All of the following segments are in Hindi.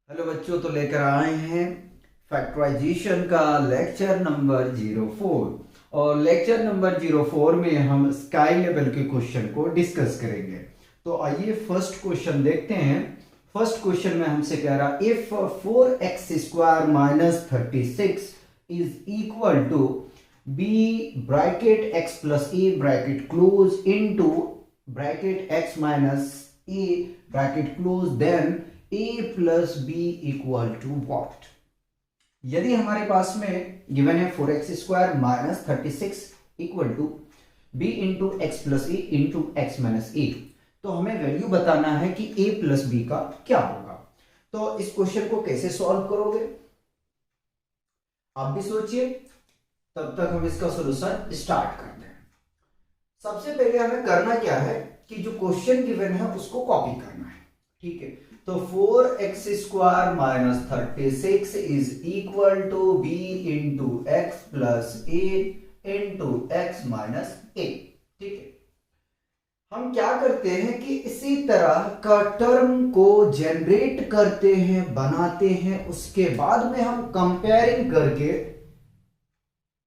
हेलो बच्चों, तो लेकर आए हैं फैक्टराइजेशन का लेक्चर नंबर 04। और लेक्चर नंबर 04 में हम स्काई लेवल के क्वेश्चन को डिस्कस करेंगे। तो आइए फर्स्ट क्वेश्चन देखते हैं। फर्स्ट क्वेश्चन में हमसे कह रहा if 4x² minus 36 is equal to B bracket x plus A bracket close into bracket x minus A bracket close, then a plus B equal to what. यदि हमारे पास में गिवन है 4x² minus 36 equal to B into X plus A into x minus A, तो हमें वैल्यू बताना है कि a प्लस बी का क्या होगा। तो इस क्वेश्चन को कैसे सॉल्व करोगे आप भी सोचिए, तब तक हम इसका सॉल्यूशन स्टार्ट करते हैं। सबसे पहले हमें करना क्या है कि जो क्वेश्चन गिवन है उसको कॉपी करना है। ठीक है, तो 4x² minus 36 is equal to B into X plus A into x minus A. ठीक है, हम क्या करते हैं कि इसी तरह का टर्म को जनरेट करते हैं, बनाते हैं, उसके बाद में हम कंपेयरिंग करके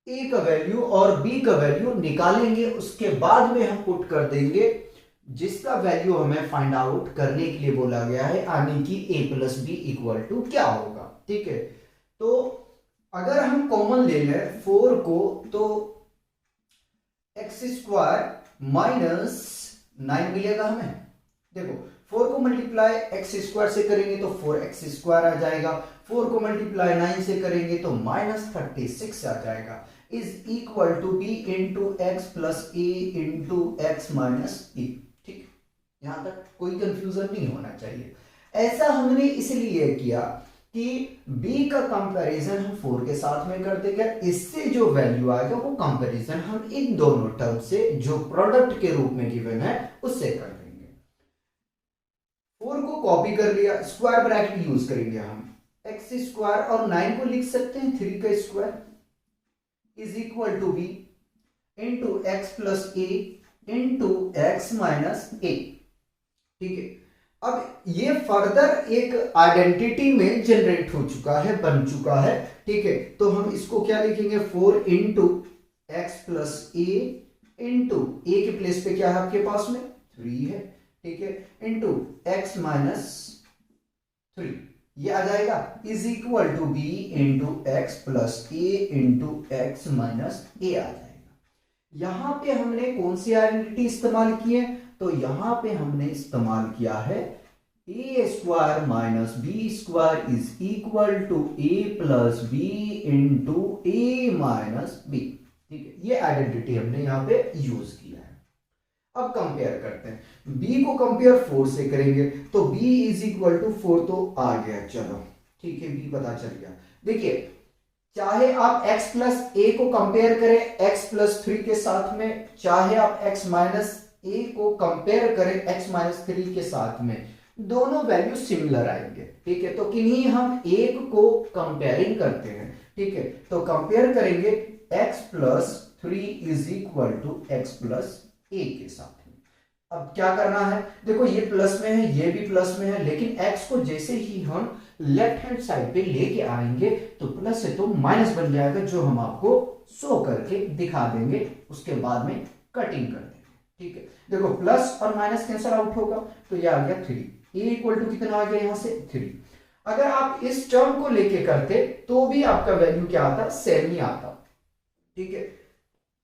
ए का वैल्यू और बी का वैल्यू निकालेंगे। उसके बाद में हम पुट कर देंगे जिसका वैल्यू हमें फाइंड आउट करने के लिए बोला गया है, यानी कि a plus B equal to क्या होगा। ठीक है, तो अगर हम कॉमन ले लें 4 को, तो x² माइनस 9 मिलेगा हमें। देखो 4 को मल्टीप्लाई x² से करेंगे तो 4x² आ जाएगा, 4 को मल्टीप्लाई 9 से करेंगे तो माइनस 36 आ जाएगा, is equal to B into X plus A into x minus A. ठीक, यहां तक कोई कंफ्यूजन नहीं होना चाहिए। ऐसा हमने इसलिए किया कि b का कंपैरिजन हम 4 के साथ में कर देंगे, इससे जो वैल्यू आएगा वो कंपैरिजन हम इन दोनों टर्म से जो प्रोडक्ट के रूप में गिवन है उससे कर देंगे। 4 को कॉपी कर लिया, स्क्वायर ब्रैकेट यूज करेंगे हम, x² और 9 को लिख सकते हैं 3 का square is equal to B into X plus A into x minus A. ठीक है, अब ये फर्दर एक आइडेंटिटी में जनरेट हो चुका है, बन चुका है। ठीक है, तो हम इसको क्या लिखेंगे, 4 इंटू एक्स प्लस ए इंटू ए के प्लेस पे क्या है आपके पास में 3 है। ठीक है, इंटू एक्स माइनस 3 ये आ जाएगा, is equal to B into X plus A into x minus A आ जाएगा। यहां पे हमने कौन सी आइडेंटिटी इस्तेमाल की है, तो यहां पे हमने इस्तेमाल किया है a² minus b² is equal to a plus B into A minus b. ठीक है, ये आइडेंटिटी हमने यहां पे यूज किया है। अब कंपेयर करते हैं, b को कंपेयर 4 से करेंगे तो b इज इक्वल टू 4 तो आ गया, चलो ठीक है, b पता चल गया। देखिए, चाहे आप x प्लस ए को कंपेयर करें x प्लस 3 के साथ में, चाहे आप x माइनस ए को कंपेयर करें x माइनस 3 के साथ में, दोनों वैल्यू सिमिलर आएंगे। ठीक है, तो किन्हीं हम एक को कंपेयरिंग करते हैं। ठीक है, तो कंपेयर करेंगे x plus 3 is equal to x plus A के साथ में। अब क्या करना है, देखो ये प्लस में है, ये भी प्लस में है, लेकिन x को जैसे ही हम लेफ्ट हैंड साइड पे लेके आएंगे तो प्लस से तो माइनस बन जाएगा, जो हम आपको शो करके दिखा देंगे, उसके बाद में कटिंग कर देंगे। ठीक है, देखो प्लस और माइनस कैंसिल आउट होगा तो ये आ गया 3, ए इक्वल टू कितना आ गया यहां से 3। अगर आप इस टर्म को लेके करते तो भी आपका वैल्यू क्या आता, सेम ही आता। ठीक है,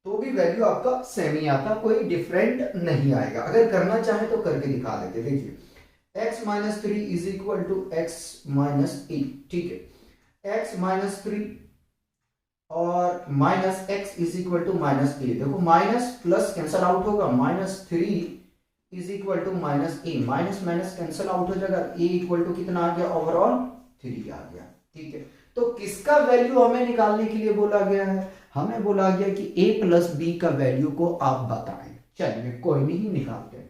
तो भी वैल्यू आपका सेम ही आता, कोई डिफरेंट नहीं आएगा। अगर करना चाहे तो करके दिखा देते, देखिए x minus 3 is equal to X minus 8। ठीक है, x माइनस 3 और minus x is equal to minus A. देखो माइनस प्लस कैंसल आउट होगा, minus 3 is equal to minus A, minus minus cancel out हो जाएगा, a इक्वल टू कितना आ गया, ओवरऑल 3 आ गया। ठीक है, तो किसका वैल्यू हमें निकालने के लिए बोला गया है, हमें बोला गया कि a प्लस बी का वैल्यू को आप बताएं। चलिए कोई नहीं, निकालते हैं।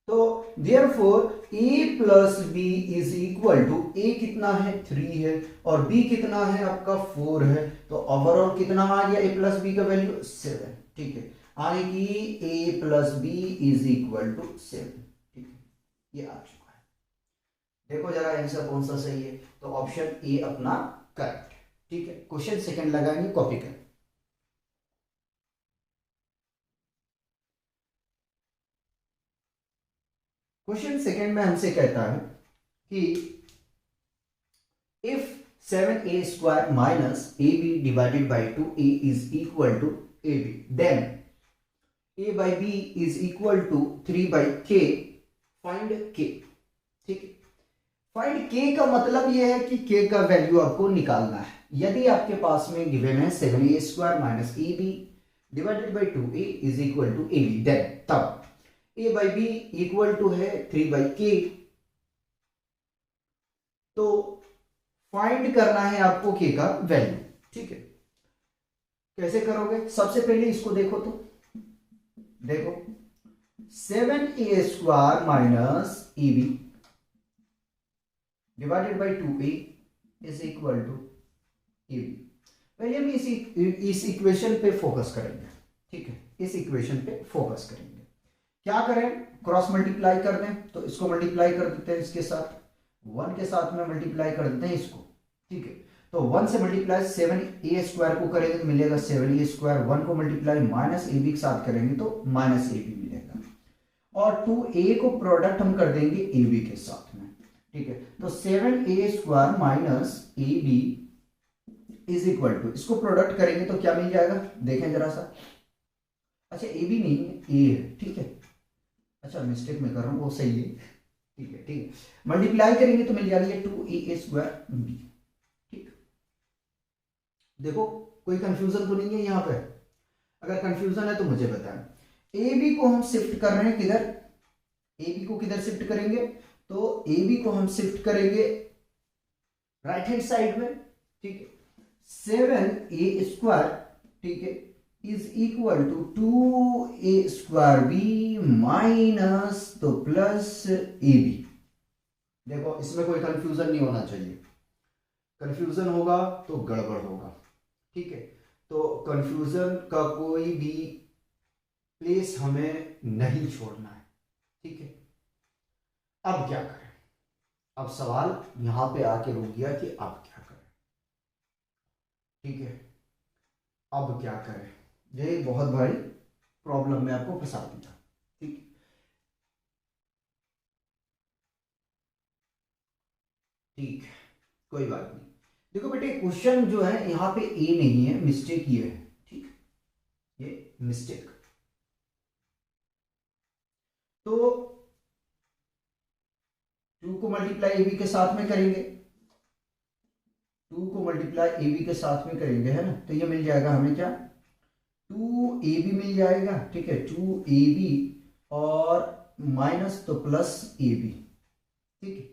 तो therefore a plus b is equal to, a कितना है 3 है और b कितना है आपका 4 है, तो ओवरऑल कितना आ गया a प्लस बी का वैल्यू 7। ठीक है, यानी कि a plus b is equal to 7। ठीक है, ये आ चुका है। देखो जरा आंसर कौन सा सही है, तो ऑप्शन ए अपना करेक्ट। ठीक है, क्वेश्चन सेकंड लगाएंगे, कॉपी कर। क्वेश्चन सेकंड में हमसे कहता है कि if 7a² minus ab divided by 2a is equal to ab, then a by b is equal to 3 by k, find k। ठीक है, फाइंड k का मतलब यह है कि k का वैल्यू आपको निकालना है। यदि आपके पास में गिवन है 7a² minus ab divided by 2a is equal to ab, then तब a by b equal to है 3 by k, तो फाइंड करना है आपको k का वैल्यू। ठीक है, कैसे करोगे? सबसे पहले इसको देखो, तो देखो 7a² minus ab divided by 2a is equal to ab। पहले हम इस इक्वेशन पे फोकस करेंगे। ठीक है, इस इक्वेशन पे फोकस करेंगे। क्या करें? क्रॉस मल्टीप्लाई कर दें, तो इसको मल्टीप्लाई कर देते हैं इसके साथ, 1 के साथ में मल्टीप्लाई कर देते हैं इसको। ठीक है, तो 1 से मल्टीप्लाई 7a² को करेंगे तो मिलेगा 7a², 1 को मल्टीप्लाई माइनस ab के साथ करेंगे तो माइनस ab मिलेगा, और 2a को प्रोडक्ट हम कर देंगे ab के साथ में। ठीक है, तो 7a² minus ab is equal to, इसको प्रोडक्ट करेंगे तो क्या मिल जाएगा? देखें जरा सा। अच्छा ab नहीं है, a है। ठीक है, अच्छा मिस्टेक में कर रहा हूं, वो सही है। ठीक है, ठीक है, मल्टीप्लाई करेंगे तो मिल जाएगा 2a² b। ठीक, देखो कोई कंफ्यूजन तो नहीं है यहाँ पे? अगर कंफ्यूजन है तो मुझे बताएं। ए बी को हम शिफ्ट कर रहे हैं किधर? ए बी को किधर शिफ्ट करेंगे? तो ए बी को हम शिफ्ट करेंगे राइट हैंड साइड में। ठीक है, 7a², ठीक है, is equal to 2a² b minus तो प्लस ab। देखो इसमें कोई कंफ्यूजन नहीं होना चाहिए, कंफ्यूजन होगा तो गड़बड़ होगा। ठीक है, तो कंफ्यूजन का कोई भी प्लेस हमें नहीं छोड़ना है। ठीक है, अब क्या करें? अब सवाल यहां पे आके रुक गया कि अब क्या करें। ठीक है, अब क्या करें? ये बहुत बड़ी प्रॉब्लम में आपको फंसा दिया। ठीक, ठीक, कोई बात नहीं। देखो बेटे, क्वेश्चन जो है यहाँ पे ए नहीं है, मिस्टेक ये है। ठीक, ये मिस्टेक। तो 2 को मल्टीप्लाई ए बी के साथ में करेंगे, 2 को मल्टीप्लाई ए बी के साथ में करेंगे, है ना, तो ये मिल जाएगा हमें क्या? 2ab मिल जाएगा। ठीक है, 2ab और माइनस तो प्लस ab। ठीक है,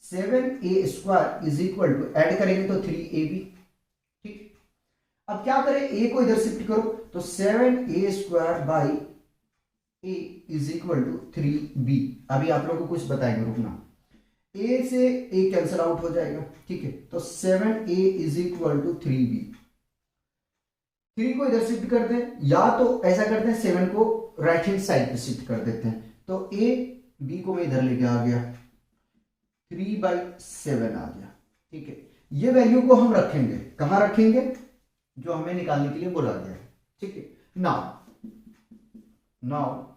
7a² is equal to, add करेंगे तो 3ab। ठीक, अब क्या करें? a को इधर शिफ्ट करो, तो 7a² by a is equal to 3b। अभी आप लोगों को कुछ बताएंगे, रुकना। a से a कैंसिल आउट हो जाएगा। ठीक है, तो 7a is equal to 3b। 3 को इधर शिफ्ट कर दें, या तो ऐसा करते हैं 7 को राइट हैंड साइड पे शिफ्ट कर देते हैं, तो a b को मैं इधर लेके आ गया, 3/7 आ गया। ठीक है, ये वैल्यू को हम रखेंगे, कहां रखेंगे? जो हमें निकालने के लिए बोला गया है। ठीक है, now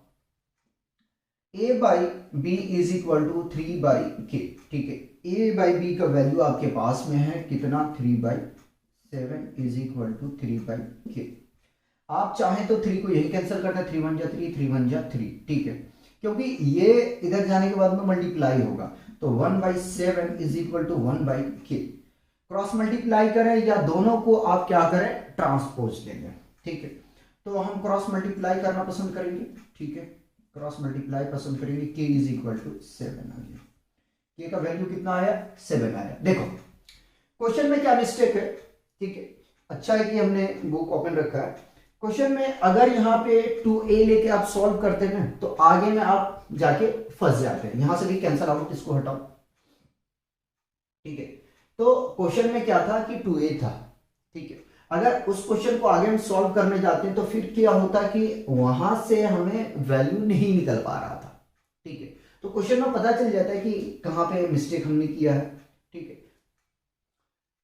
a by b is equal to 3/k। ठीक है, a बाई बी का वैल्यू आपके पास में है कितना? 3/7 इज इक्वल टू 3/k। आप चाहें तो 3 को यही कैंसिल करना, 3 1 जा 3, 3 1 जा 3। ठीक है, क्योंकि ये इधर जाने के बाद में मल्टीप्लाई होगा, तो 1/7 is equal to 1/k। Cross multiply करें या दोनों को आप क्या करें? ट्रांसपोज लेंगे। ठीक है, तो हम क्रॉस मल्टीप्लाई करना पसंद करेंगे। ठीक है, क्रॉस मल्टीप्लाई पसंद करेंगे, k इज इक्वल टू 7 आ गया। k का वैल्यू कितना आया? 7 आया। देखो क्वेश्चन में क्या मिस्टेक है। ठीक है, अच्छा है कि हमने बुक ओपन रखा है। क्वेश्चन में अगर यहाँ पे 2a लेके आप सॉल्व करते हैं तो आगे में आप जाके फंस जाते हैं। यहां से भी कैंसिल आउट, इसको हटाओ। ठीक है, तो क्वेश्चन में क्या था कि 2a था। ठीक है, अगर उस क्वेश्चन को आगे हम सॉल्व करने जाते हैं तो फिर क्या होता कि वहां से हमें वैल्यू नहीं निकल पा रहा था। ठीक है, तो क्वेश्चन में पता चल जाता है कि कहाँ पे मिस्टेक हमने किया है। ठीक है,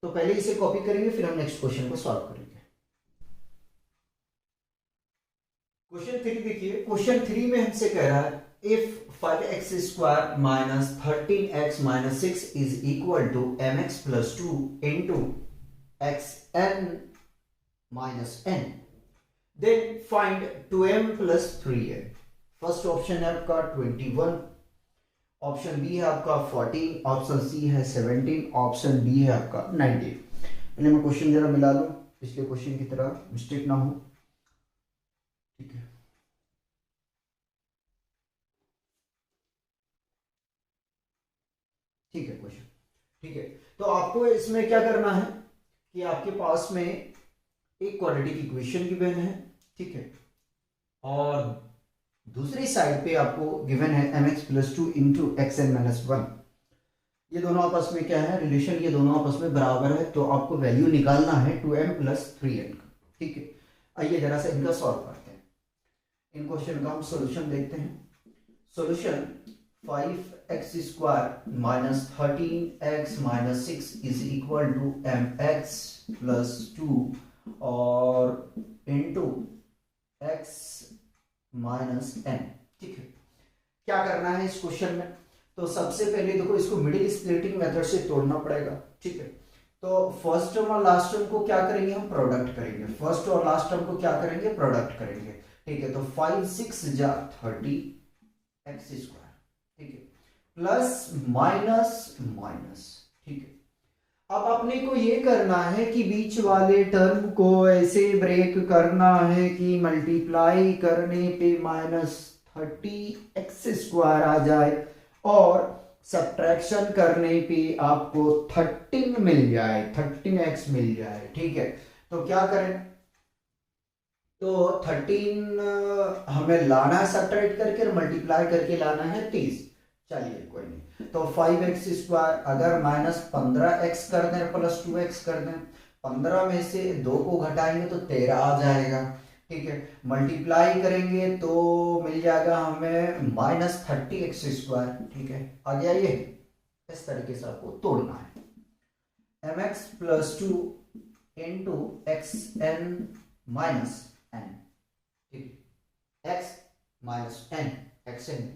तो पहले इसे कॉपी करेंगे, फिर हम नेक्स्ट क्वेश्चन को सॉल्व करेंगे। क्वेश्चन 3 देखिए, क्वेश्चन 3 में हमसे कह रहा है if 5x square minus 13x minus 6 is equal to mx plus 2 into xn minus n, then find 2m plus 3n। First option है आपका 21, ऑप्शन बी है आपका 14, ऑप्शन सी है 17, ऑप्शन डी है आपका 19। पहले मैं क्वेश्चन जरा मिला लूं, पिछले क्वेश्चन की तरह मिस्टेक ना हो। ठीक है, ठीक है क्वेश्चन, ठीक है। तो आपको इसमें क्या करना है कि आपके पास में एक क्वाड्रेटिक इक्वेशन गिवन है, ठीक है, और दूसरी साइड पे आपको गिवन है mx plus 2 into x n minus 1। ये दोनों आपस में क्या है रिलेशन, ये दोनों आपस में बराबर है, तो आपको वैल्यू निकालना है 2m प्लस 3n का। ठीक है, आइए जरा सा इनका सॉल्व करते हैं। इन क्वेश्चन का हम सोल्यूशन देखते हैं। Solution 5x square minus 13x minus 6 is equal to mx plus 2 और इंटू x माइनस n। ठीक है, क्या करना है इस क्वेश्चन में? तो सबसे पहले देखो, इसको मिडिल स्प्लिटिंग मेथड से तोड़ना पड़ेगा। ठीक है, तो फर्स्ट टर्म और लास्ट टर्म को क्या करेंगे हम? प्रोडक्ट करेंगे। फर्स्ट और लास्ट टर्म को क्या करेंगे? प्रोडक्ट करेंगे। ठीक है, तो 5 6 जा 30 एक्स स्क्वायर, ठीक है, प्लस माइनस माइनस। ठीक है, अब अपने को ये करना है कि बीच वाले टर्म को ऐसे ब्रेक करना है कि मल्टीप्लाई करने पे माइनस 30 एक्स स्क्वायर आ जाए और सब्ट्रैक्शन करने पे आपको 13 मिल जाए, 13x मिल जाए। ठीक है, तो क्या करें? तो 13 हमें लाना है सब्ट्रैक्ट करके और मल्टीप्लाई करके लाना है 30। चलिए कोई नहीं, तो 5x स्क्वायर अगर माइनस 15x कर दें प्लस 2x कर दें, 15 में से 2 को घटाएंगे तो 13 आ जाएगा। ठीक है, मल्टीप्लाई करेंगे तो मिल जाएगा हमें माइनस 30x स्क्वायर। ठीक है, आ गया ये। इस तरीके से आपको तोड़ना है। mx plus 2 into x n minus n. ठीक है, x minus n, x n.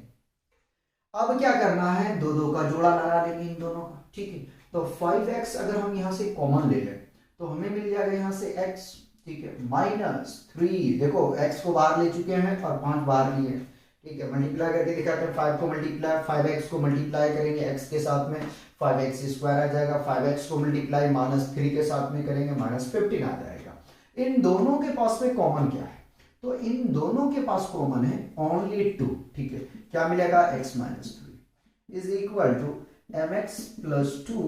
अब क्या करना है? दो दो का जोड़ा लगा लेंगे इन दोनों का। ठीक है, तो 5x अगर हम यहां से कॉमन ले लें तो हमें मिल जाएगा यहां से x। ठीक है, माइनस 3, देखो x को बाहर ले चुके हैं और 5 बाहर लिए। ठीक है, मल्टीप्लाई करके दिखाते हैं। 5 को मल्टीप्लाई 5x को मल्टीप्लाई करेंगे x के साथ में 5x स्क्वायर आ जाएगा। 5x को मल्टीप्लाई माइनस 3 के साथ में करेंगे माइनस 15 आ जाएगा। इन दोनों के पास में कॉमन क्या है? तो इन दोनों के पास कॉमन है ओनली 2। ठीक है, क्या मिलेगा? x minus 3 is equal to mx plus 2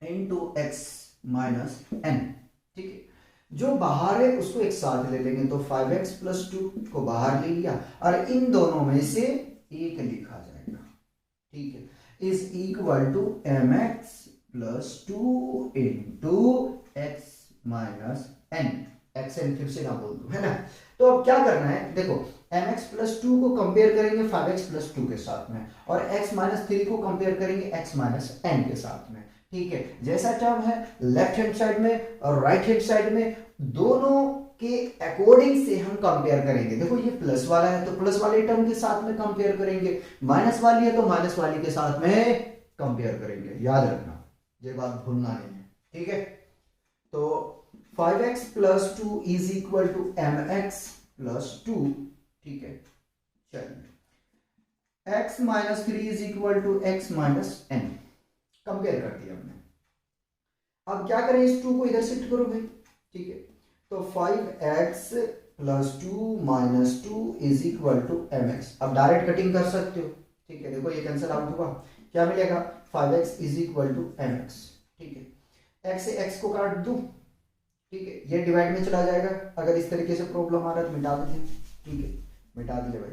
into x minus n। ठीक है, जो बाहर है उसको एक साथ ले लेंगे, तो 5x प्लस 2 को बाहर ले लिया और इन दोनों में से एक लिखा जाएगा। ठीक है, is equal to mx plus 2 into x minus n। X n फिर से ना बोल दूं, है ना? तो अब क्या करना है? देखो, mx प्लस 2 को कंपेयर करेंगे 5x प्लस 2 के साथ में और x माइनस 3 को कंपेयर करेंगे x माइनस n के साथ में। ठीक है, जैसा टर्म है लेफ्ट हैंड साइड में और राइट हैंड साइड में, दोनों के अकॉर्डिंग से हम कंपेयर करेंगे। देखो, ये प्लस वाला है तो प्लस वाले टर्म के साथ में कंपेयर करेंगे, माइनस वाली है तो माइनस वाली के साथ में कंपेयर करेंगे। याद रखना, ये बात भूलना नहीं है। ठीक है, तो 5x plus 2 is equal to mx plus 2। ठीक है, चलिए x minus 3 is equal to x minus n compare कर दिया हमने। अब क्या करें? इस 2 को इधर शिफ्ट करो भाई। ठीक है, तो 5x plus 2 minus 2 is equal to mx। अब डायरेक्ट कटिंग कर सकते हो। ठीक है, देखो ये कैंसिल आउट होगा, क्या मिलेगा? 5x is equal to mx। ठीक है, x से x को काट दो। ठीक है, ये डिवाइड में चला जाएगा। अगर इस तरीके से प्रॉब्लम आ रहा है तो मिटा देते हैं। ठीक है, मिटा दिया भाई,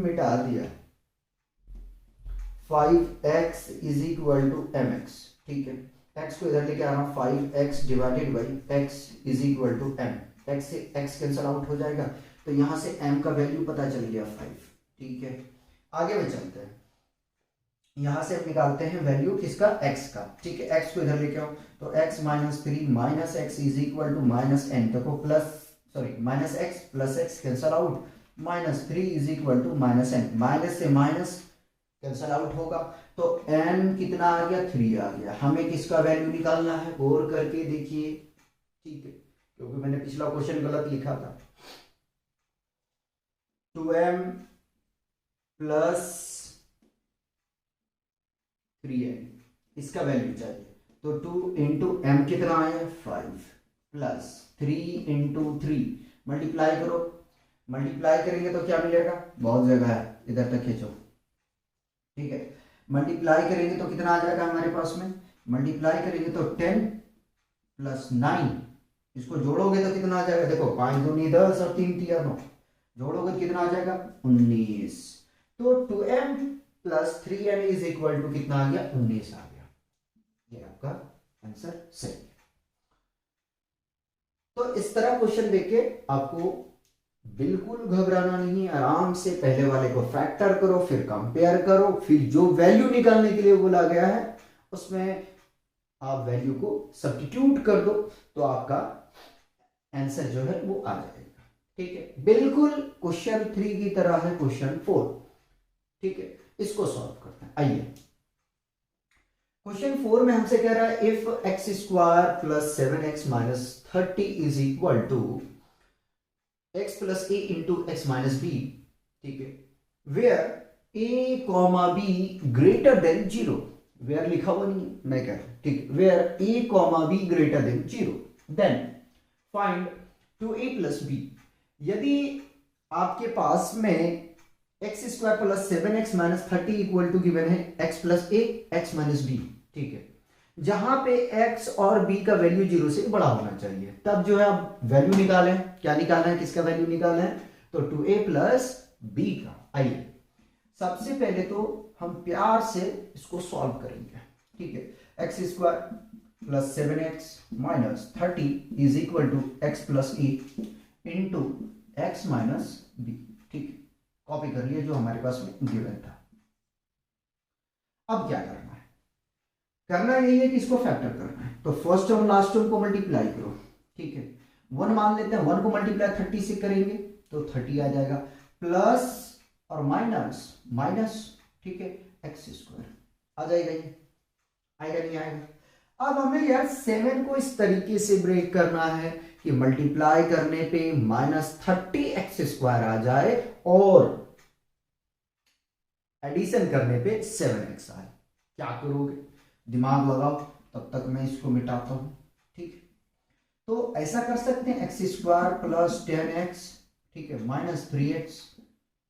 मिटा दिया 5x is equal to mx। ठीक है, x को इधर लेके आना, 5x divided by x is equal to m। x से x कैंसिल आउट हो जाएगा, तो यहां से m का वैल्यू पता चल गया 5। ठीक है, आगे में चलते हैं, यहां से हम निकालते हैं वैल्यू किसका, x का। ठीक है, x को इधर लेके आओ, तो x minus three minus x is equal to minus N. देखो plus sorry minus X plus X cancel out, minus three is equal to minus N, minus से माइनस कैंसल आउट होगा, तो n कितना आ गया, 3 आ गया। हमें किसका वैल्यू निकालना है, गौर करके देखिए। ठीक है, क्योंकि मैंने पिछला क्वेश्चन गलत लिखा था। 2m प्लस 3n इसका वैल्यू चाहिए, तो 2 इंटू एम कितना आया 5 प्लस 3 इंटू 3 मल्टीप्लाई करो, मल्टीप्लाई करेंगे तो क्या मिलेगा, बहुत जगह है इधर तक खींचो। ठीक है, मल्टीप्लाई करेंगे तो कितना आ जाएगा हमारे पास में, मल्टीप्लाई करेंगे तो 10 प्लस 9, इसको जोड़ोगे तो कितना आ जाएगा, देखो 5 दूनी 10 और 3 तिया 9, जोड़ोगे तो कितना आ जाएगा 19। तो 2m plus 3n is equal to कितना आ गया, 19 आ गया। ये आपका आंसर सही है। तो इस तरह क्वेश्चन देके आपको बिल्कुल घबराना नहीं, आराम से पहले वाले को फैक्टर करो, फिर कंपेयर करो, फिर जो वैल्यू निकालने के लिए बोला गया है उसमें आप वैल्यू को सब्स्टिट्यूट कर दो, तो आपका आंसर जो है वो आ जाएगा। ठीक है, बिल्कुल क्वेश्चन 3 की तरह है क्वेश्चन 4। ठीक है, इसको सॉल्व करते हैं। आइए, क्वेश्चन 4 में हमसे कह रहा है if x square plus 7x minus 30 is equal to x plus A into x minus b. ठीक है, where a comma b greater than 0, where लिखा हुआ नहीं मैं कह रहा हूं। ठीक है, where a comma b greater than 0 then find 2a plus b. यदि आपके पास में x square plus 7x minus 30 equal to given है x plus a x minus b. ठीक है, जहां पे x और b का वैल्यू 0 से बड़ा होना चाहिए, तब जो है आप वैल्यू निकालें। क्या निकालना है, किसका वैल्यू निकालना है, तो 2a प्लस b का। आइए, सबसे पहले तो हम प्यार से इसको सॉल्व करेंगे। ठीक है, x square plus 7x minus 30 is equal to x plus A into x minus b. ठीक है, कॉपी कर लिए जो हमारे पास में गिवन था। अब क्या करना है, करना यही है कि इसको फैक्टर करना है, तो फर्स्ट टर्म लास्ट टर्म को मल्टीप्लाई करो। ठीक है, 1 मान लेते हैं, 1 को मल्टीप्लाई 30 से करेंगे तो 30 आ जाएगा, प्लस और माइनस माइनस। ठीक है, एक्स स्क्वायर आ जाएगा, ये आएगा नहीं आएगा। अब हमें यार 7 को इस तरीके से ब्रेक करना है कि मल्टीप्लाई करने पे माइनस 30 एक्स स्क्वायर आ जाए और एडिशन करने पे 7x आए। क्या करोगे, दिमाग लगाओ, तब तक मैं इसको मिटाता हूं। ठीक है, तो ऐसा कर सकते हैं एक्स स्क्वायर प्लस 10x, ठीक है, माइनस 3x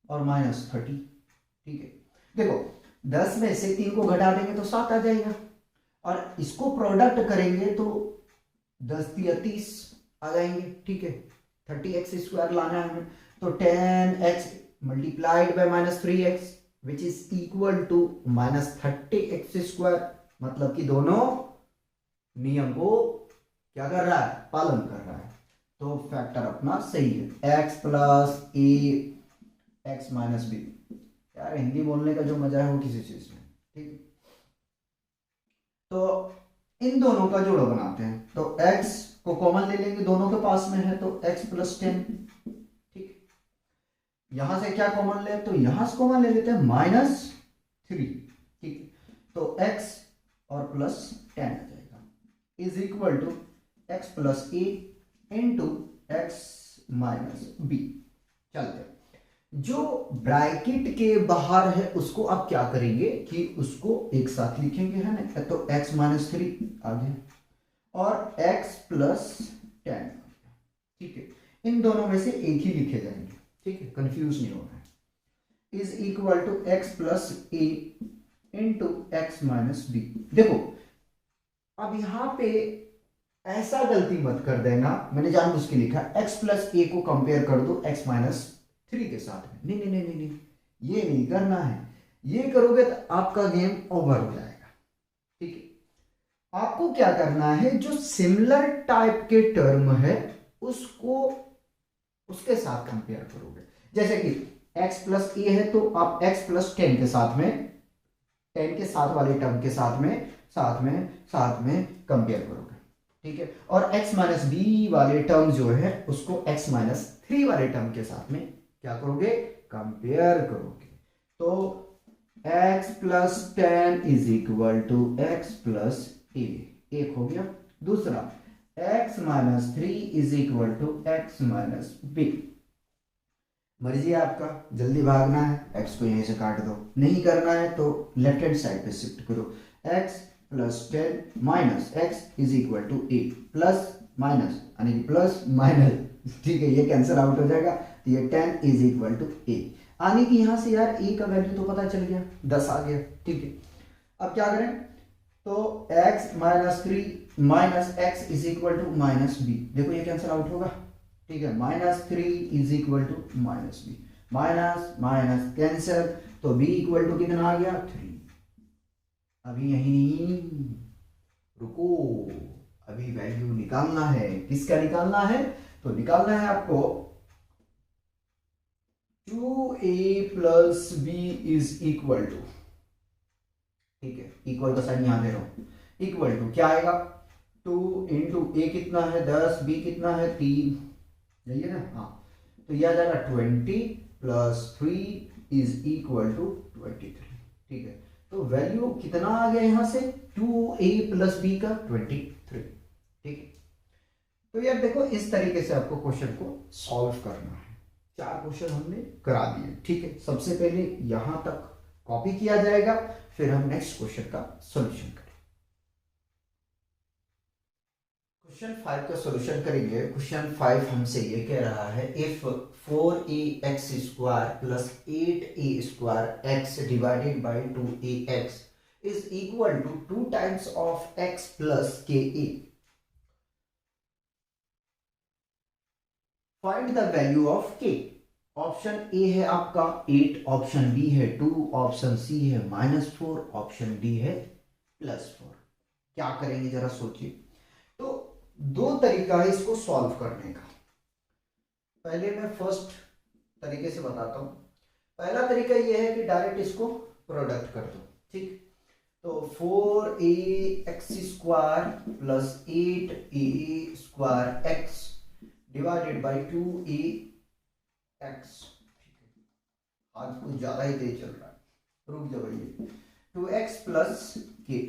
और माइनस 30। ठीक है, देखो 10 में से 3 को घटा देंगे तो 7 आ जाएगा, और इसको प्रोडक्ट करेंगे तो 10 या 30 आ जाएंगे। ठीक है, 30x स्क्वायर लाना है हमें, तो 10x multiplied by minus 3x which is equal to minus 30x square, मतलब कि दोनों नियम को क्या कर रहा है, पालन कर रहा है। तो फैक्टर अपना सही है, x plus a x minus B. यार हिंदी बोलने का जो मजा है वो किसी चीज में। ठीक है, तो इन दोनों का जोड़ा बनाते हैं, तो x को कॉमन ले लेंगे, दोनों के पास में है, तो x प्लस 10। ठीक, यहां से क्या कॉमन ले, तो यहां से कॉमन ले लेते हैं माइनस 3। ठीक है, तो x और प्लस 10 आ जाएगा, is equal to x plus A into x minus b. चलते, जो ब्रैकेट के बाहर है उसको आप क्या करेंगे कि उसको एक साथ लिखेंगे, है ना, तो x माइनस 3 आ गया और x प्लस 10। ठीक है, इन दोनों में से एक ही लिखे जाएंगे। ठीक है, कंफ्यूज नहीं होना है। Is equal to x plus A into x minus b. देखो अब यहां पे ऐसा गलती मत कर देना, मैंने जानबूझ के लिखा x प्लस ए को कंपेयर कर दो x माइनस 3 के साथ में। नहीं नहीं नहीं नहीं नहीं, ये नहीं करना है, ये करोगे तो आपका गेम ओवर हो जाएगा। ठीक है, आपको क्या करना है, जो सिमिलर टाइप के टर्म है उसको उसके साथ कंपेयर करोगे। जैसे कि x प्लस ए है तो आप x प्लस 10 के साथ में 10 के साथ वाले टर्म के साथ में कंपेयर करोगे, ठीक है। और x माइनस बी वाले टर्म जो है उसको x माइनस 3 वाले टर्म के साथ में क्या करोगे, कंपेयर करोगे। तो x plus 10 is equal to x plus A, एक हो गया। दूसरा x minus 3 is equal to x minus B. मर्जी है आपका, जल्दी भागना है x को यहीं से काट दो, नहीं करना है तो लेफ्ट हैंड साइड पे शिफ्ट करो। x plus 10 minus x is equal to a, plus minus यानी कि प्लस माइनस, ठीक है, ये कैंसिल आउट हो जाएगा। तो ये 10 इज इक्वल टू ए, यानी कि यहां से यार ए का वैल्यू तो पता चल गया, 10 आ गया, ठीक है। अब क्या करें, तो x minus 3 minus x is equal to minus b, देखो ये कैंसिल आउट होगा, ठीक है। Minus 3 is equal to minus b, minus minus cancel, तो b इक्वल टू कितना आ गया 3। अभी यही रुको, अभी वैल्यू निकालना है, किसका निकालना है, तो निकालना है आपको 2a plus b is equal to, ठीक है, इक्वल का साइन यहां दे रहा हूं, इक्वल टू क्या आएगा 2 इंटू ए कितना है 10, बी कितना है 3, यही है ना, हाँ। तो यह आ जाएगा 20 प्लस 3 इज इक्वल टू 23, ठीक है। तो वैल्यू कितना आ गया यहां से 2a प्लस बी का 23, ठीक है। तो यार देखो इस तरीके से आपको क्वेश्चन को सॉल्व करना है। 4 क्वेश्चन हमने करा दिए, ठीक है। सबसे पहले यहां तक कॉपी किया जाएगा, फिर हम नेक्स्ट क्वेश्चन का सॉल्यूशन करेंगे। क्वेश्चन 5 का सॉल्यूशन करेंगे। क्वेश्चन 5 हमसे ये कह रहा है if 4ax square plus 8a square x divided by 2ax is equal to 2 times of x plus ka, find the value of k। Option a है आपका 8, ऑप्शन बी है 2, ऑप्शन सी है -4, ऑप्शन डी है +4। क्या करेंगे जरा सोचिए। तो 2 तरीका है इसको सॉल्व करने का। पहले मैं फर्स्ट तरीके से बताता हूं। पहला तरीका यह है कि डायरेक्ट इसको प्रोडक्ट कर दो, ठीक। तो 4ax square plus 8a square x divided by 2ax, आज कुछ ज्यादा ही तेज चल रहा है, रुक जाओ, ये 2x प्लस के,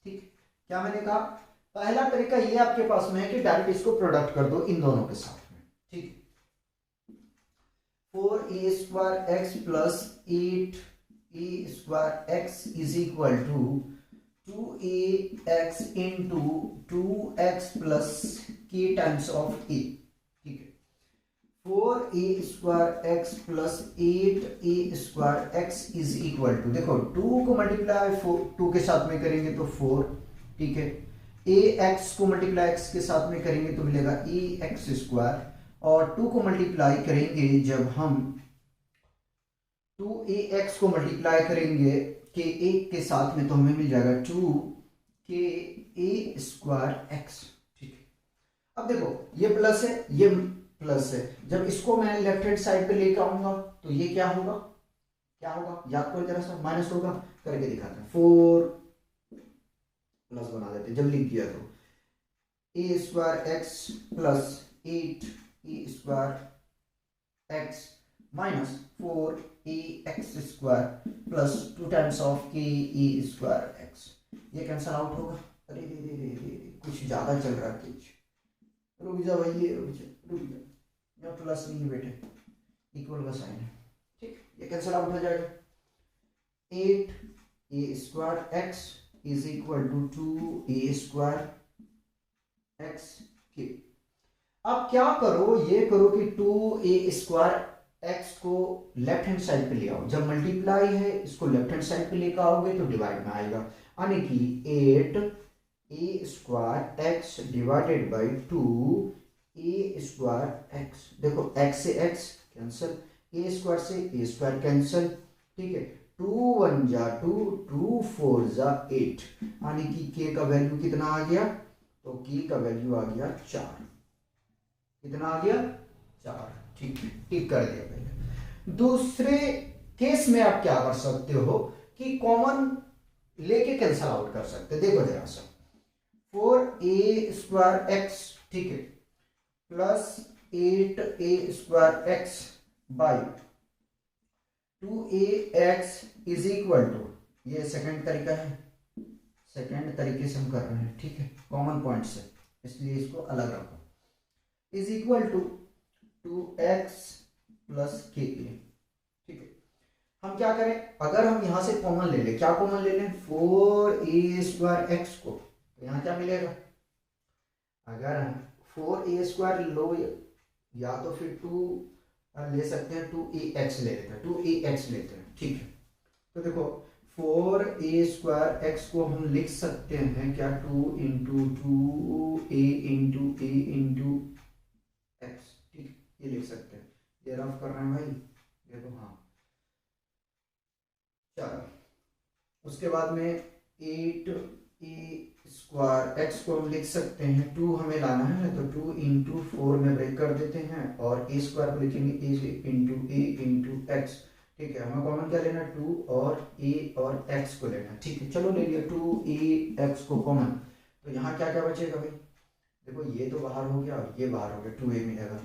ठीक। क्या मैंने कहा, पहला तरीका ये आपके पास में है कि डायरेक्ट इसको प्रोडक्ट कर दो इन दोनों के साथ में, ठीक। 4a square x plus 8a square x is equal to 2ax into 2x plus k times of a, ठीक है। 4a square x plus 8a square x is equal to, देखो 2 को मल्टीप्लाई 2 के साथ में करेंगे तो 4, ठीक है। ax को मल्टीप्लाई x के साथ में करेंगे तो मिलेगा ax स्क्वायर, और 2 को मल्टीप्लाई करेंगे जब हम 2ax को मल्टीप्लाई करेंगे के एक के साथ में तो हमें मिल जाएगा 2ka स्क्वायर एक्स, ठीक है। अब देखो ये प्लस है, ये प्लस है, जब इसको मैं लेफ्ट हैंड साइड पे लेकर आऊंगा तो ये क्या होगा, क्या होगा याद करो जरा सा, माइनस होगा, करके दिखाते हैं। 4 प्लस बना देते जब लिख दिया तो a square x plus 8a square x minus 4ax square plus 2 times of ka square x, ये कैंसल आउट होगा। अरे रे रे रे रे, कुछ ज्यादा चल रहा है तेज, रुक जा भाई, ये रुक जा, यहाँ प्लस नहीं है बेटे, इक्वल का साइन है, ठीक, ये कैंसल आउट हो जाएगा। 8a square x is equal to 2a square x के। अब क्या करो, ये करो कि 2a स्क्वायर एक्स को लेफ्ट हैंड साइड पे ले आओ, जब मल्टीप्लाई है इसको लेफ्ट हैंड साइड पे लेकर आओगे तो डिवाइड में आएगा, यानी कि 8a square x divided by 2a square x, देखो x से x कैंसिल, a स्क्वायर से a स्क्वायर कैंसिल, ठीक है। 2 1 जा 2, 2 4 जा 8, यानी कि k का वैल्यू कितना आ गया, तो k का वैल्यू आ गया 4, कितना आ गया 4, ठीक, टिक कर दिया पहले। दूसरे केस में आप क्या कर सकते हो कि कॉमन लेके कैंसल आउट कर सकते, देखो जरा सा, 4a² x, ठीक है, plus 8a² x by 2ax is equal to, ये सेकंड तरीका है, सेकंड तरीके से हम कर रहे हैं, ठीक है, कॉमन पॉइंट से, इसलिए इसको अलग रखो, is equal to 2x plus के, ठीक है। हम क्या करें, अगर हम यहां से कॉमन ले लें, क्या कॉमन ले लें, 4a² x को, तो यहां क्या मिलेगा, अगर हम 4a² लो या तो फिर 2 ले सकते हैं, 2ax ले लेते हैं, 2ax लेते हैं, ठीक है। तो देखो 4a² x को हम लिख सकते हैं क्या, 2 into 2a into a into x, ठीक है, ये लिख सकते हैं, ये रफ कर रहे हैं भाई, देखो, हाँ, चलो उसके बाद में 8a² x को हम लिख सकते हैं, 2 हमें लाना है तो 2 इंटू 4 में ब्रेक कर देते हैं, और a² को लिखेंगे a into a into x, ठीक है। हमें कॉमन क्या लेना, 2 और a और x को लेना, ठीक है, चलो ले लिया 2ax को कॉमन, तो यहाँ क्या क्या बचेगा भाई, देखो ये तो बाहर हो गया, ये बाहर हो गया, 2a मिलेगा,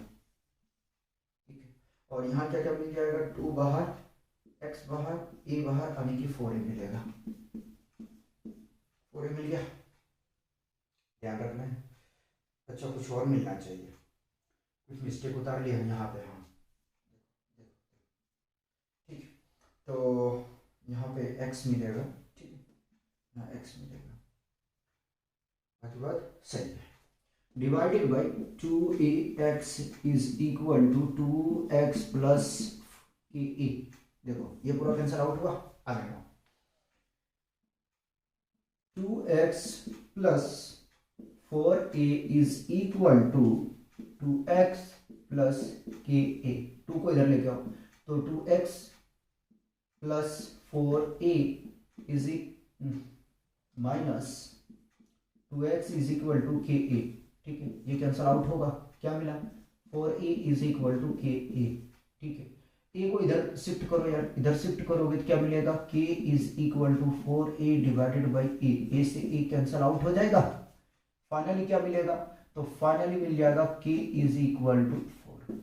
ठीक है, और यहाँ क्या क्या मिल जाएगा, 2 बाहर, x बाहर, a बाहर, यानी कि 4a मिलेगा, 4a मिल गया, ध्यान रखना है। अच्छा कुछ और मिलना चाहिए, कुछ मिस्टेक उतार लिया हम यहाँ पे, हाँ, ठीक है, तो यहाँ पे x मिलेगा, ठीक है, यहाँ x मिलेगा, बाकी बात सही है, divided by 2ax is equal to 2x plus k, देखो ये पूरा कैंसिल आउट हुआ, आगे 2x plus 4a is equal to 2x plus k, 2 को इधर लेके आओ, तो 2x plus 4a is minus 2x is equal to k, ठीक है, ये कैंसिल आउट होगा, क्या मिला, 4a is equal to k, ठीक है, a को इधर शिफ्ट करो यार, इधर शिफ्ट करोगे तो क्या मिलेगा, k is equal to 4a divided by a से a कैंसिल आउट हो जाएगा, फाइनली क्या मिलेगा, तो फाइनली मिल जाएगा k इज इक्वल टू 4,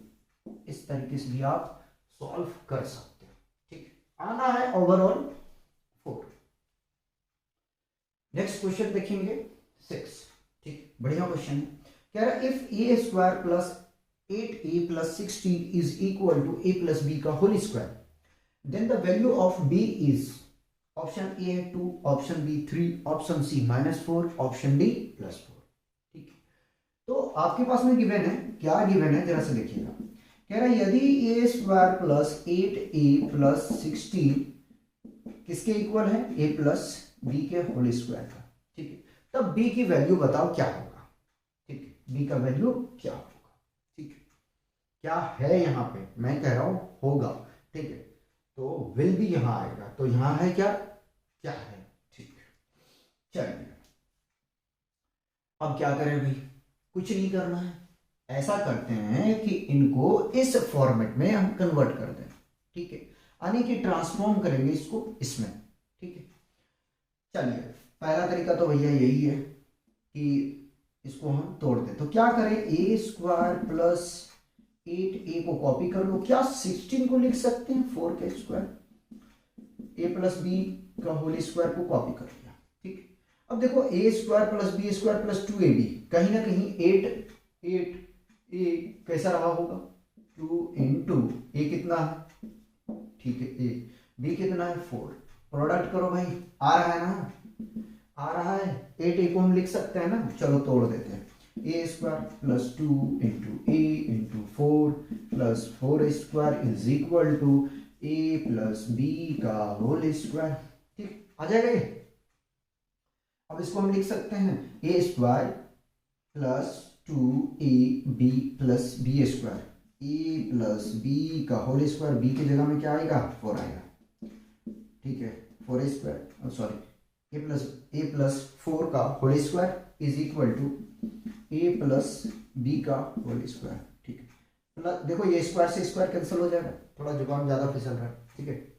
इस तरीके से भी आप सॉल्व कर सकते हो, ठीक, आना है ओवरऑल 4। नेक्स्ट क्वेश्चन देखेंगे 6, ठीक, बढ़िया क्वेश्चन है, कह रहा है if a² plus 8a plus 16 is equal to a plus b का whole square, then the value of b is option a है 2, option b 3, option c -4, option d +4, ठीक है। तो आपके पास में गिवन है, क्या गिवन है जरा से देखिएगा, कह रहा है यदि a² प्लस 8a प्लस 16 किसके इक्वल है, a प्लस b के होल स्क्वायर का, ठीक है, तब b की वैल्यू बताओ क्या होगा, ठीक है, b का वैल्यू क्या होगा, क्या है यहाँ पे, मैं कह रहा हूं होगा, ठीक है, तो विल भी यहां आएगा, तो यहां है क्या, क्या है, ठीक है। चलिए अब क्या करें भाई, कुछ नहीं करना है, ऐसा करते हैं कि इनको इस फॉर्मेट में हम कन्वर्ट कर दें, ठीक है, यानी कि ट्रांसफॉर्म करेंगे इसको इसमें, ठीक है। चलिए पहला तरीका तो भैया यही है कि इसको हम तोड़ दें, तो क्या करें, a² प्लस 8a को कॉपी कर लो, क्या 16 को लिख सकते हैं 4 का स्क्वायर, a प्लस बी का होल स्क्वायर को कॉपी कर लिया, ठीक। अब देखो a² plus b² plus 2ab, कहीं ना कहीं 8a कैसा रहा होगा, 2 इंटू a कितना है, ठीक है, a b कितना है 4, प्रोडक्ट करो भाई, आ रहा है ना, आ रहा है, 8a को हम लिख सकते हैं ना, चलो तोड़ देते हैं, a² plus 2 into a into 4 plus 4a² is equal to a plus b का होल स्क्वायर, ठीक, आ जाएगा ये। अब इसको हम लिख सकते हैं a² plus 2ab plus b², a plus b का होल स्क्वायर, b की जगह में क्या आएगा 4 आएगा, ठीक है, 4a², सॉरी a प्लस 4 का whole square is equal to a plus B का होल स्क्वायर, ठीक है, देखो ये स्क्वायर से स्क्वायर कैंसिल हो जाएगा, थोड़ा जुबान ज्यादा फिसल रहा है, ठीक है।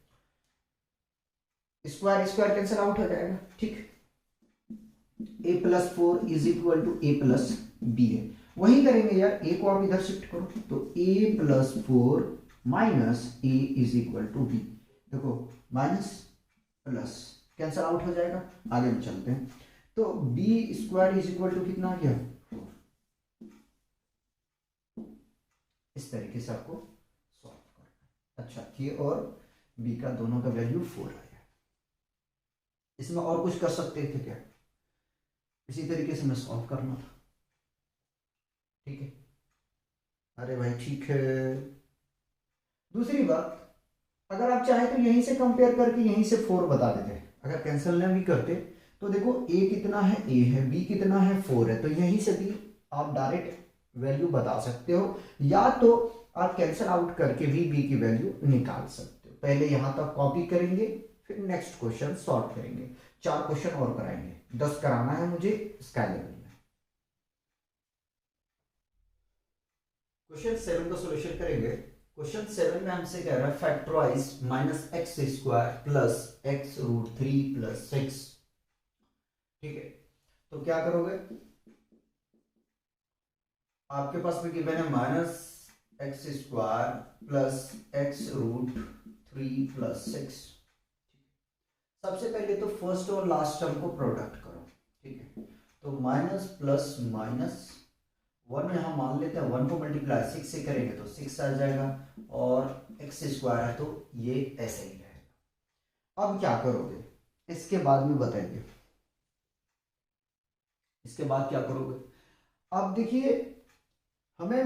स्क्वायर स्क्वायर कैंसिल आउट हो जाएगा, ठीक। a+4 is equal to a+b है, वही करेंगे यार, a को आप इधर शिफ्ट करो तो a+4 minus a is equal to b। देखो माइनस प्लस कैंसिल आउट हो जाएगा, आगे में चलते हैं। तो b² इज इक्वल टू कितना आ गया, 4। इस तरीके से आपको सॉल्व करना। अच्छा, k और b का दोनों का वैल्यू 4 आ गया। इसमें और कुछ कर सकते थे क्या, इसी तरीके से मैं सॉल्व करना था, ठीक है। अरे भाई ठीक है। दूसरी बात, अगर आप चाहे तो यहीं से कंपेयर करके यहीं से 4 बता देते, अगर कैंसिल ना भी करते तो देखो a कितना है, a है, b कितना है, 4 है, तो यहीं से भी आप डायरेक्ट वैल्यू बता सकते हो, या तो आप कैंसिल आउट करके भी b की वैल्यू निकाल सकते हो। पहले यहां तक कॉपी करेंगे, फिर नेक्स्ट क्वेश्चन सॉल्व करेंगे। 4 क्वेश्चन और कराएंगे, 10 कराना है मुझे स्काई लेवल में। क्वेश्चन 7 का सॉल्यूशन करेंगे। क्वेश्चन 7 में हमसे कह रहा है factorise -x² plus x√3 plus 6, ठीक है। तो क्या करोगे, आपके पास में गिवन है -x² प्लस x√3 प्लस 6। सबसे पहले तो फर्स्ट और लास्ट टर्म को प्रोडक्ट करो, ठीक है। तो माइनस प्लस माइनस 1 यहाँ मान लेते हैं, 1 को मल्टीप्लाई 6 से करेंगे तो 6 आ जाएगा, और x² है तो ये ऐसे ही रहेगा। अब क्या करोगे, इसके बाद में बताएंगे, इसके बाद क्या करोगे। अब देखिए, हमें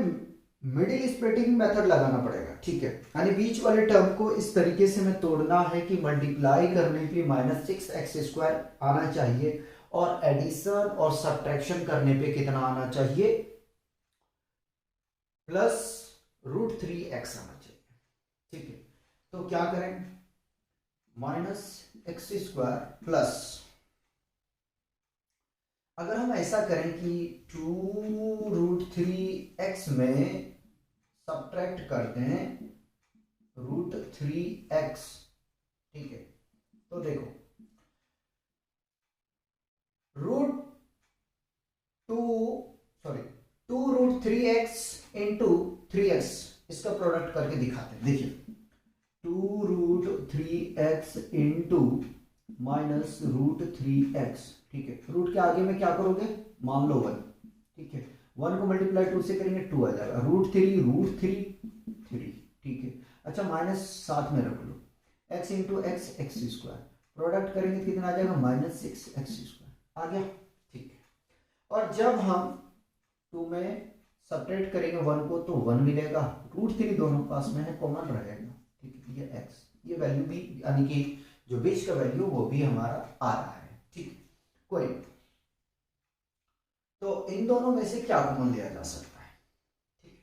मिडिल स्प्लिटिंग मेथड लगाना पड़ेगा, ठीक है। यानी बीच वाले टर्म को इस तरीके से हमें तोड़ना है कि मल्टीप्लाई करने पे -6x² आना चाहिए, और एडिशन और सब्ट्रैक्शन करने पे कितना आना चाहिए, +√3x आना चाहिए, ठीक है। तो क्या करें, -x² प्लस, अगर हम ऐसा करें कि 2√3x में सब्ट्रैक्ट करते हैं √3x, ठीक है। तो देखो √2√3x इंटू 3x, इसका प्रोडक्ट करके दिखाते हैं। देखिए 2√3x इंटू -√3x, ठीक है। रूट के आगे में क्या करोगे, मान लो 1, ठीक है। 1 को मल्टीप्लाई 2 से करेंगे 2 आ जाएगा, √3 ठीक है। अच्छा, माइनस साथ में रख लो, x into x x², product करेंगे कितना आ जाएगा, -6x² आ गया, ठीक है। और जब हम 2 में सब्ट्रैक्ट करेंगे 1 को तो 1 मिलेगा, √3 दोनों पास में है, कॉमन रहेगा, ठीक है। ये x, ये वैल्यू भी, यानी कि जो बीच का वैल्यू वो भी हमारा आ रहा है, ठीक है। कोई, तो इन दोनों में से क्या कॉमन लिया जा सकता है, ठीक है।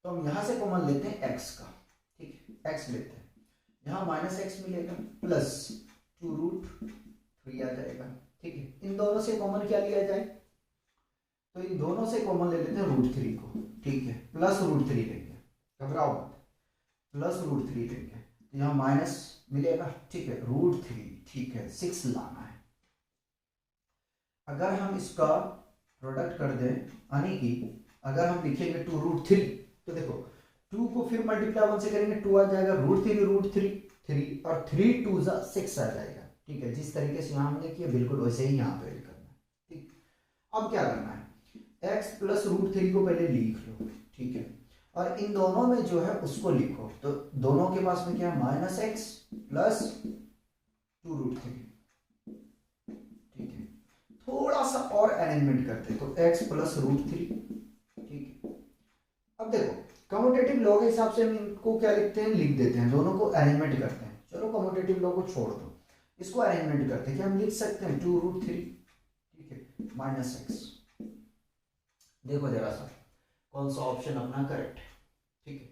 तो हम यहां से कॉमन लेते हैं x का, ठीक है। x लेते हैं, यहां -x मिलेगा प्लस 2√3 आ जाएगा, ठीक है। इन दोनों से कॉमन क्या लिया जाए, तो इन दोनों से कॉमन ले लेते हैं √3 को, ठीक है। +√3 लेंगे, घबराओ मत, +√3 लेंगे, तो यहाँ माइनस मिलेगा, ठीक है। √3, ठीक है, 6 लाना है। अगर हम इसका प्रोडक्ट कर दें, यानी कि अगर हम लिखेंगे 2√3, तो देखो 2 को फिर मल्टीप्लाई 1 से करेंगे 2 आ जाएगा, √3 3 और 3 2 6 आ जाएगा, ठीक है। जिस तरीके से यहाँ हमने किया बिल्कुल वैसे ही यहाँ पे करना है, ठीक। अब क्या करना है, x प्लस √3 को पहले लिख लो, ठीक है। और इन दोनों में जो है उसको लिखो, तो दोनों के पास में क्या है, -x प्लस 2√3, ठीक है। थोड़ा सा और अरेंजमेंट करते हैं, तो x प्लस √3, ठीक है। अब देखो कम्यूटेटिव लॉ के हिसाब से हम इनको क्या लिखते हैं, लिख देते हैं, दोनों को अरेंजमेंट करते हैं। चलो कम्यूटेटिव लॉ को छोड़ दो, इसको अरेंजमेंट करते हैं, क्या हम लिख सकते हैं 2√3, ठीक है, -x। देखो जरा सा कौन सा ऑप्शन अपना करेक्ट है, ठीक है।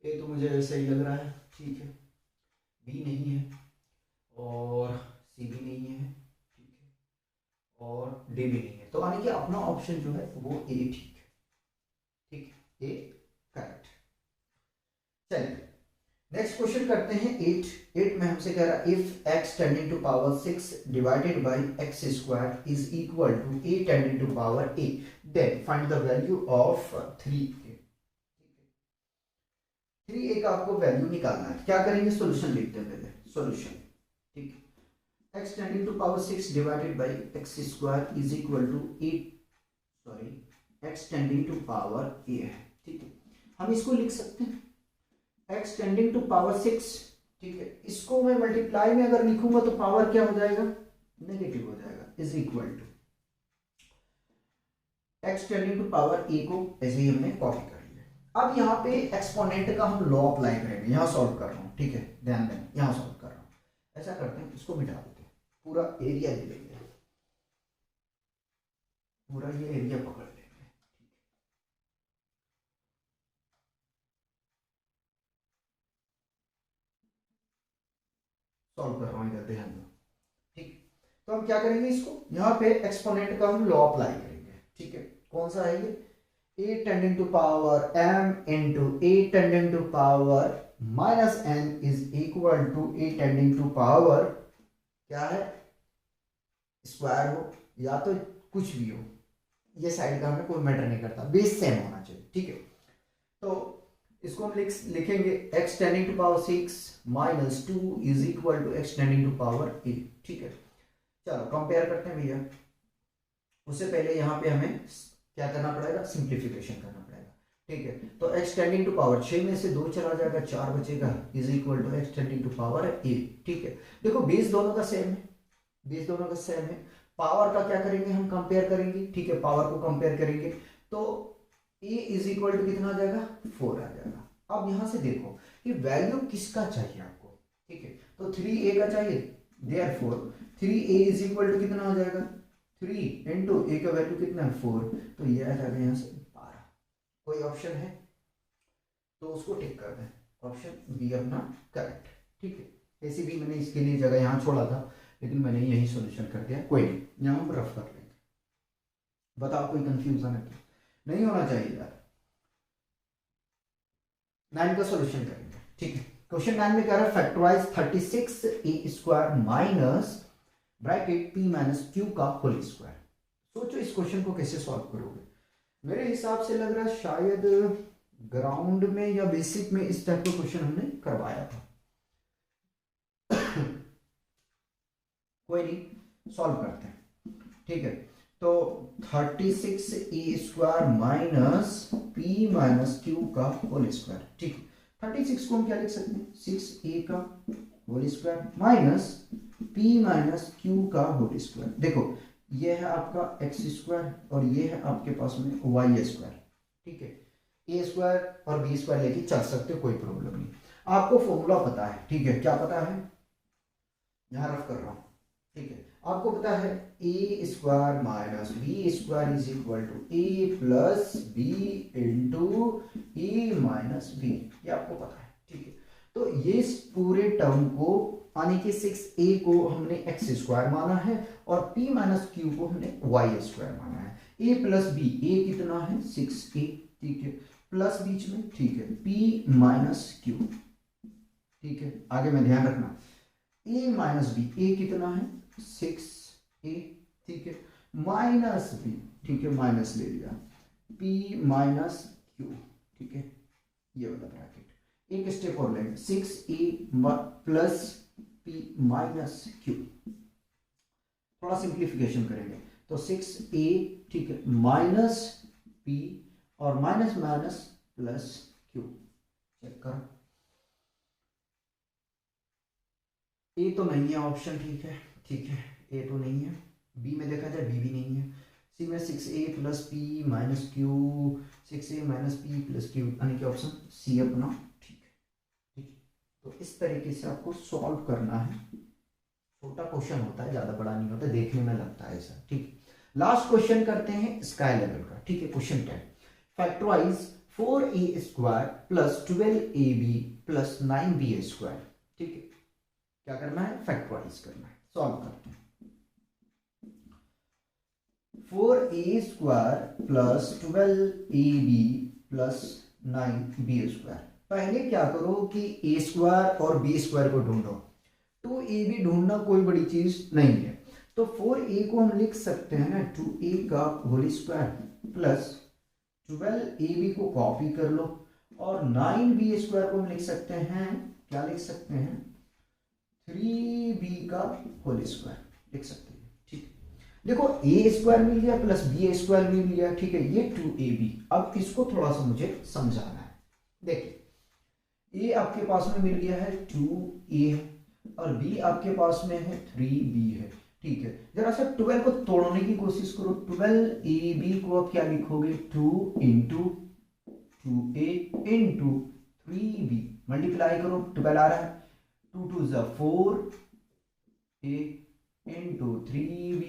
ए तो मुझे सही लग रहा है, ठीक है। बी नहीं है, और सी भी नहीं है, ठीक है, और डी भी नहीं है, तो यानी कि अपना ऑप्शन जो है वो ए ठीक है, ठीक है, ए करेक्ट। चलिए नेक्स्ट क्वेश्चन करते हैं 8 में हमसे कह रहा है if x tending to power 6 divided by x square is equal to a tending to power a, then find the value of 3a। 3a का आपको वैल्यू निकालना है। क्या करेंगे, सॉल्यूशन लिखते हैं पहले सॉल्यूशन। ठीक है, x tending to power 6 divided by x square is equal to x tending to power a है। ठीक है, हम इसको लिख सकते हैं x टेंडिंग टू पावर 6। ठीक है, इसको मैं मल्टीप्लाई में अगर लिखूंगा तो पावर क्या हो जाएगा, नेगेटिव हो जाएगा, is equal to x tending to power a को ऐसे ही हमने कॉपी कर लिया। अब यहाँ पे एक्सपोनेंट का हम लॉ अप्लाई करेंगे। यहाँ सॉल्व कर रहा हूँ, ठीक है, ध्यान दें, यहाँ सॉल्व कर रहा हूँ। ऐसा करते हैं, इसको मिटा देते हैं, पूरा एरिया ले लेंगे, पूरा ये एरिया पकड़ लेंगे। सॉल्व कर रहा हूँ, इधर ध्यान दो। ठीक, तो हम क्या करेंगे, इसको यहाँ पे एक्सपोनेंट का हम लॉ अप्लाई करेंगे। ठीक है, कौन सा है ये, a tending to power m into a tending to power minus n is equal to a tending to power क्या है, स्क्वायर हो या तो कुछ भी हो, ये साइड का हमें कोई मैटर नहीं करता, बेस सेम होना चाहिए। ठीक है, तो इसको हम लिखेंगे x tending to power 6 minus 2 is equal to x tending to power a। ठीक है, चलो कंपेयर करते हैं भैया। उससे पहले यहाँ पे हमें क्या करना पड़ेगा, सिंप्लीफिकेशन करना पड़ेगा। ठीक है, तो x टेंडिंग टू पावर 6 में से 2 चला जाएगा, 4 बचेगा, is equal to x tending to power a। ठीक है, देखो बेस दोनों का सेम है, बेस दोनों का सेम है। पावर का क्या करेंगे, हम कंपेयर करेंगे। ठीक है, पावर को कंपेयर करेंगे तो a इज इक्वल टू कितना आ जाएगा, 4 आ जाएगा। अब यहां से देखो कि वैल्यू किसका चाहिए आपको। ठीक है, तो 3a का चाहिए, therefore 3a is equal to कितना आ जाएगा, 3 इंटू a का वैल्यू कितना है, 4, तो ये आ जाएगा यहाँ से 12। कोई ऑप्शन है तो उसको टिक कर दें, ऑप्शन बी अपना करेक्ट। ठीक है, ऐसी भी मैंने इसके लिए जगह यहाँ छोड़ा था, लेकिन मैंने यही सॉल्यूशन कर दिया। कोई नहीं, यहाँ हम रफ कर लेंगे। बताओ कोई कंफ्यूजन है तो, नहीं होना चाहिए यार। 9 का सॉल्यूशन करेंगे। ठीक है, क्वेश्चन 9 में कह रहा है factorise 36a square minus bracket p minus q का होल स्क्वायर। सोचो इस क्वेश्चन को कैसे सॉल्व करोगे। मेरे हिसाब से लग रहा है शायद ग्राउंड में या बेसिक में इस टाइप का क्वेश्चन हमने करवाया था। कोई नहीं, सॉल्व करते हैं। ठीक है, तो 36a square minus p minus q का होल स्क्वायर। ठीक है, 36 को हम क्या लिख सकते हैं, 6a का whole square minus p minus q का होल स्क्वायर। देखो ये है आपका x स्क्वायर और ये है आपके पास में y स्क्वायर। ठीक है, a स्क्वायर और b स्क्वायर लेके चल सकते हो, कोई प्रॉब्लम नहीं। आपको फॉर्मूला पता है। ठीक है, क्या पता है, यहां रफ कर रहा हूं। ठीक है, आपको पता है a square minus b square is equal to a plus B into A minus B, ये आपको पता है। ठीक है, तो ये पूरे टर्म को यानी कि 6a को हमने x स्क्वायर माना है और p माइनस q को हमने y स्क्वायर माना है। a प्लस बी, a कितना है 6a। ठीक है, प्लस बीच में, ठीक है, p माइनस q। ठीक है, आगे में ध्यान रखना, a माइनस बी, a कितना है 6a। ठीक है, माइनस b, ठीक है, माइनस ले लिया, p माइनस q। ठीक है, ये वाला ब्रैकेट एक स्टेप और लेंगे, 6a plus p minus q। थोड़ा सिंप्लीफिकेशन करेंगे तो 6a, ठीक है, माइनस p और minus minus plus q। Check करो, ए तो नहीं है ऑप्शन। ठीक है, ठीक है, ए तो नहीं है। बी में देखा जाए बी भी नहीं है। सी में 6a plus P minus Q, 6a minus P plus Q, यानी कि ऑप्शन सी अपना ठीक है। ठीक, तो इस तरीके से आपको सॉल्व करना है। छोटा क्वेश्चन होता है, ज्यादा बड़ा नहीं होता, देखने में लगता है ऐसा। ठीक, लास्ट क्वेश्चन करते हैं स्काई लेवल का। ठीक है, question 10, factorise 4a square plus 12ab plus 9b square. ठीक है, क्या करना है, फैक्टराइज करना है। सॉल्व करते हैं, 4a square plus 12ab plus 9b square. पहले क्या करो कि ए स्क्वायर और बी स्क्वायर को ढूंढो। 2ab ढूंढना कोई बड़ी चीज नहीं है, तो 4a को हम लिख सकते हैं ना 2a का होल स्क्वायर प्लस 12ab को कॉपी कर लो, और 9b स्क्वायर को हम लिख सकते हैं, क्या लिख सकते हैं 3b का होल स्क्वायर लिख सकते हैं। ठीक, देखो ए स्क्वायर मिल गया प्लस बी स्क्वायर मिल गया, ठीक है, ये 2ab। अब इसको थोड़ा सा मुझे समझाना है। देखिए ए आपके पास में मिल गया है 2a है और बी आपके पास में है 3b है, ठीक है। जरा सा 12 को तोड़ने की कोशिश करो। 12ab को आप क्या लिखोगे 2 into 2a into 3b, multiply करो, 12 आ रहा है, 2 2 जा 4a इंटू 3b,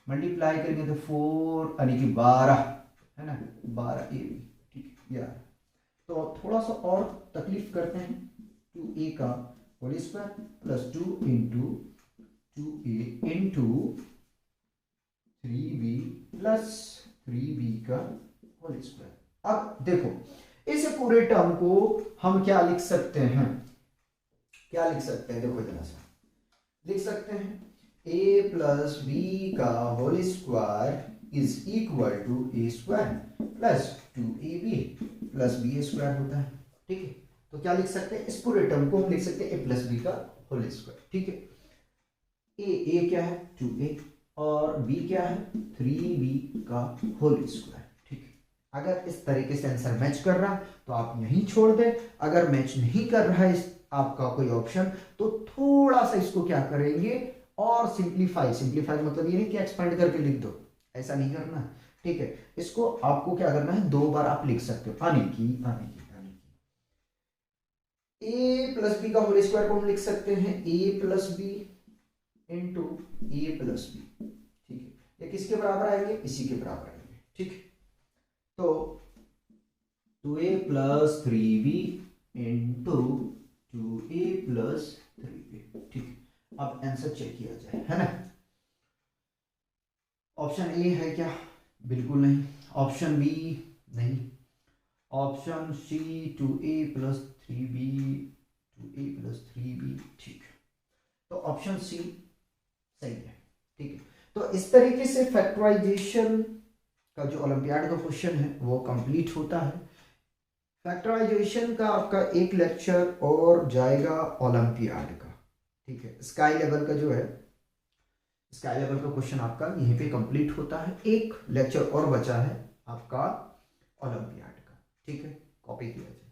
मल्टीप्लाई करेंगे तो 4 यानी कि 12 है ना, 12ab, ठीक है यार। तो थोड़ा सा और तकलीफ करते हैं, 2a का whole square plus 2 into 2a into 3b plus 3b का होल स्क्वायर। अब देखो इस पूरे टर्म को हम क्या लिख सकते हैं, क्या लिख सकते हैं, देखो जरा सा लिख सकते हैं a प्लस बी का whole square is equal to a square plus 2ab plus B square होता है, ठीक है। तो क्या लिख सकते हैं, इस पूरे टर्म को हम लिख सकते हैं a प्लस बी का होल स्क्वायर, ठीक है। a क्या है 2a और b क्या है 3b का होल स्क्वायर, ठीक है। अगर इस तरीके से आंसर मैच कर रहा है तो आप यहीं छोड़ दें, अगर मैच नहीं कर रहा है आपका कोई ऑप्शन तो थोड़ा सा इसको क्या करेंगे और सिंप्लीफाई, सिंप्लीफाई मतलब ये नहीं कि एक्सपेंड करके लिख दो, ऐसा नहीं करना, ठीक है। इसको आपको क्या करना है, 2 बार आप लिख सकते हो, आने की ए प्लस बी का होल स्क्वायर को हम लिख सकते हैं ए प्लस बी इंटू ए प्लस बी, ठीक है। ये किसके बराबर आएंगे, इसी के बराबर आएंगे, ठीक है। तो 2a plus 3b into 2a plus 3b, ठीक है। अब आंसर चेक किया जाए, है ना। ऑप्शन ए है क्या, बिल्कुल नहीं। ऑप्शन बी नहीं। Option C 2a plus 3b, 2a plus 3b, ठीक है। तो ऑप्शन सी सही है, ठीक है। तो इस तरीके से फैक्टराइजेशन का जो ओलंपियाड का क्वेश्चन है वो कंप्लीट होता है। फैक्टराइजेशन का आपका एक लेक्चर और जाएगा ओलंपियाड का, ठीक है। स्काई लेवल का जो है, स्काई लेवल का क्वेश्चन आपका यहीं पे कंप्लीट होता है। एक लेक्चर और बचा है आपका ओलंपियाड का, ठीक है, कॉपी किया जाए।